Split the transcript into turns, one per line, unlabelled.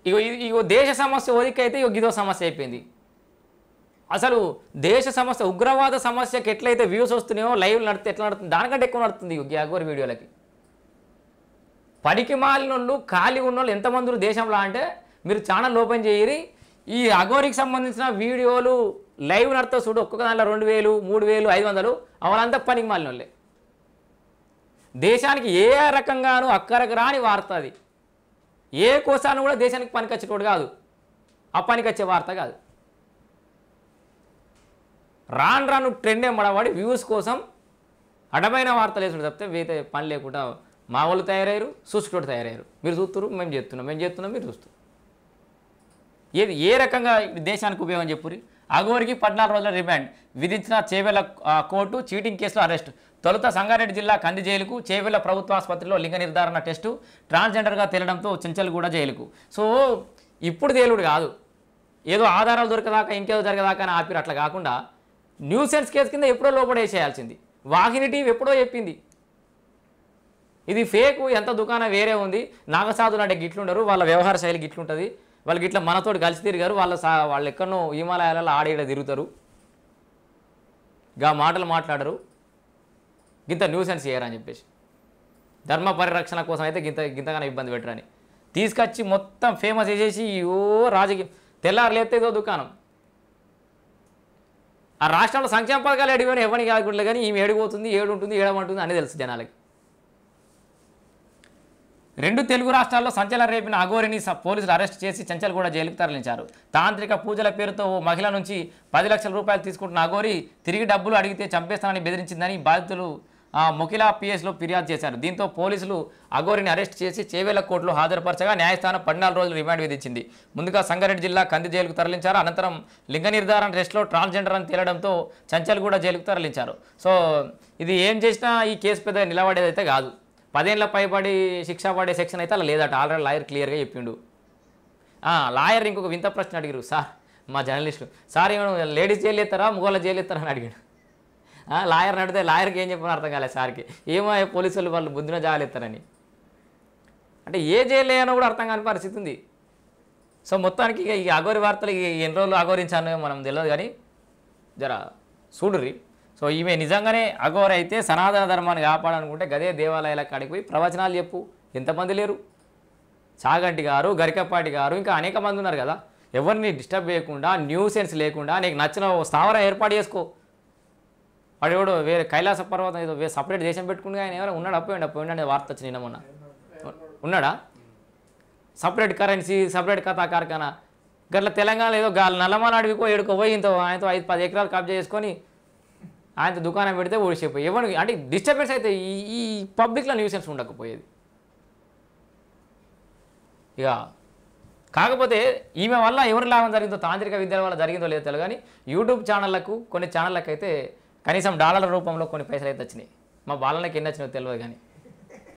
ఇగో దేశ సమస్య ఓదికైతే ఇదో సమస్య అయిపోయింది. అసలు దేశ సమస్య ఉగ్రవాద సమస్యకి ఎట్లయితే వ్యూస్ వస్తున్నాయో లైవ్లు నడితే ఎట్లా నడుతుంది దానికంటే ఎక్కువ నడుతుంది ఈ అఘోరి వీడియోలకి. పనికి మాలినోళ్ళు ఖాళీ ఉన్నోళ్ళు ఎంతమంది దేశంలో అంటే మీరు ఛానల్ ఓపెన్ చేయరి ఈ అఘోరికి సంబంధించిన వీడియోలు లైవ్ నడుతా చూడు ఒక్కొక్క దాంట్లో 2000 3000 500 అవలంతా పనికి మాలినోళ్ళే. దేశానికి ఏ రకంగానూ అక్కరకు రాని వార్త అది. ఏ కోసాన్ని కూడా దేశానికి పనికొచ్చేటోడు కాదు, ఆ పనికొచ్చే వార్త కాదు. రాను ట్రెండ్ ఏమడవాడి వ్యూస్ కోసం అడమైన వార్తలు వేసుడు తప్పితే వేతే పని లేకుండా మా వాళ్ళు తయారయ్యారు, చూసుకుంటూ తయారయ్యారు. మీరు చూస్తున్నారు, మేము చేస్తున్నాం మీరు చూస్తారు. ఏది ఏ రకంగా దేశానికి ఉపయోగం చెప్పురి. అఘోరికి 14 రోజుల రిమాండ్ విధించిన చేవెళ్ల కోర్టు చీటింగ్ కేసులో అరెస్ట్. తొలుత సంగారెడ్డి జిల్లా కంది జైలుకు, చేవెళ్ల ప్రభుత్వ ఆసుపత్రిలో లింగ నిర్ధారణ టెస్టు, ట్రాన్స్జెండర్గా తేలడంతో చెంచల్గూడ జైలుకు. సో ఇప్పుడు తేలుడు కాదు, ఏదో ఆధారాలు దొరకదాకా ఇంకేదో జరగదాకా అని ఆపిరు. అట్లా కాకుండా న్యూసెన్స్ కేసు కింద ఎప్పుడో లోపడేసేయాల్సింది. వాహిని టీవీ ఎప్పుడో చెప్పింది ఇది ఫేకు, ఎంత దుకాణం వేరే ఉంది, నాగసాధులు అంటే గిట్లుండరు, వాళ్ళ వ్యవహార శైలి గిట్లుంటుంది, వాళ్ళు గిట్ల మనతోటి కలిసి తిరిగారు, వాళ్ళు ఎక్కడనో హిమాలయాలలో ఆడేడ తిరుగుతారు, గా మాటలు మాట్లాడరు, గింత న్యూసెన్స్ చేయరని చెప్పేసి ధర్మ పరిరక్షణ కోసం అయితే గింతగానే ఇబ్బంది పెట్టరని తీసుకొచ్చి మొత్తం ఫేమస్ చేసేసి ఓ రాజకీయం. తెల్లారు లేస్తే ఏదో దుకాణం. ఆ రాష్ట్రంలో సంక్షేమ పథకాలు ఎడిపోయినా ఎవరికి కాకుండా కానీ ఈమె ఏడిపోతుంది, ఏడుంటుంది, ఏడమంటుంది అని తెలుసు జనాలకి. 2 తెలుగు రాష్ట్రాల్లో సంచలనం రేపిన అఘోరిని పోలీసులు అరెస్ట్ చేసి చెంచల్గూడ జైలుకు తరలించారు. తాంత్రిక పూజల పేరుతో ఓ మహిళ నుంచి 10 లక్షల రూపాయలు తీసుకుంటున్న అఘోరి తిరిగి డబ్బులు అడిగితే చంపేస్తానని బెదిరించిందని బాధితులు మొకిలా పిఎస్లో ఫిర్యాదు చేశారు. దీంతో పోలీసులు అఘోరిని అరెస్ట్ చేసి చేవెళ్ల కోర్టులో హాజరుపరచగా న్యాయస్థానం 14 రోజులు రిమాండ్ విధించింది. ముందుగా సంగారెడ్డి జిల్లా కంది జైలుకు తరలించారు. అనంతరం లింగ నిర్ధారణ టెస్టులో ట్రాన్స్జెండర్ అని తేలడంతో చెంచల్గూడ జైలుకు తరలించారు. సో ఇది ఏం చేసినా ఈ కేసు పెద్ద నిలబడేదైతే కాదు. 10 ఏళ్ల పైబడి శిక్ష పడే సెక్షన్ అయితే అలా లేదట. ఆల్రెడీ లాయర్ క్లియర్గా చెప్పిండు. లాయర్ ఇంకొక వింత ప్రశ్న అడిగారు సార్, మా జర్నలిస్టు, సార్ ఏమైనా లేడీస్ జైలు ఎత్తారా మొగోళ్ళ జైలు ఎత్తారా అని అడిగాడు. లాయర్ని అడిగితే లాయర్కి ఏం చెప్పినా అర్థం కాలేదు సార్కి. ఏమో పోలీసులు వాళ్ళు బుద్ధిన జాలు ఎత్తారని. అంటే ఏ జైలు వేయనో కూడా అర్థం కాని పరిస్థితి ఉంది. సో మొత్తానికి ఈ అఘోరి వార్తలు ఎన్ని రోజులు అఘోరించానో మనం తెలియదు కానీ జర చూడుర్రి. సో ఈమె నిజంగానే అఘోరి అయితే సనాతన ధర్మాన్ని కాపాడాలనుకుంటే గదే దేవాలయాలకు కాడికి పోయి ప్రవచనాలు చెప్పు. ఎంతమంది లేరు? చాగంటి గారు, గరికపాటి గారు, ఇంకా అనేక మంది ఉన్నారు కదా. ఎవరిని డిస్టర్బ్ చేయకుండా, న్యూసెన్స్ లేకుండా నీకు నచ్చిన స్థావరం ఏర్పాటు చేసుకో. వాడు ఎవడో వేరే కైలాస పర్వతం ఏదో సపరేట్ దేశం పెట్టుకుని ఆయన ఎవరైనా ఉన్నాడు? అపోయిండి వార్త వచ్చి నిన్న మొన్న ఉన్నాడా? సపరేట్ కరెన్సీ, సపరేట్ కథా కార్ఖానా. గట్ల తెలంగాణలో ఏదో నల్లమల అడవికో ఏడుకో పోయి ఇంత ఆయనతో 5-10 ఎకరాలు కబ్జా చేసుకొని ఆయనతో దుకాణం పెడితే ఓడిసిపోయి ఎవరికి అంటే డిస్టర్బెన్స్ అయితే ఈ పబ్లిక్లో న్యూసెన్స్ ఉండకపోయేది. ఇక కాకపోతే ఈమె వల్ల ఎవరి లాభం జరిగిందో, తాంత్రిక విద్యల వల్ల జరిగిందో లేదో తెలియదు కానీ యూట్యూబ్ ఛానళ్లకు కొన్ని ఛానళ్ళకి అయితే కనీసం డాలర్ల రూపంలో కొన్ని పైసలు అయితే వచ్చినాయి. మా బాలనకి ఎన్ని వచ్చినాయో తెలియదు కానీ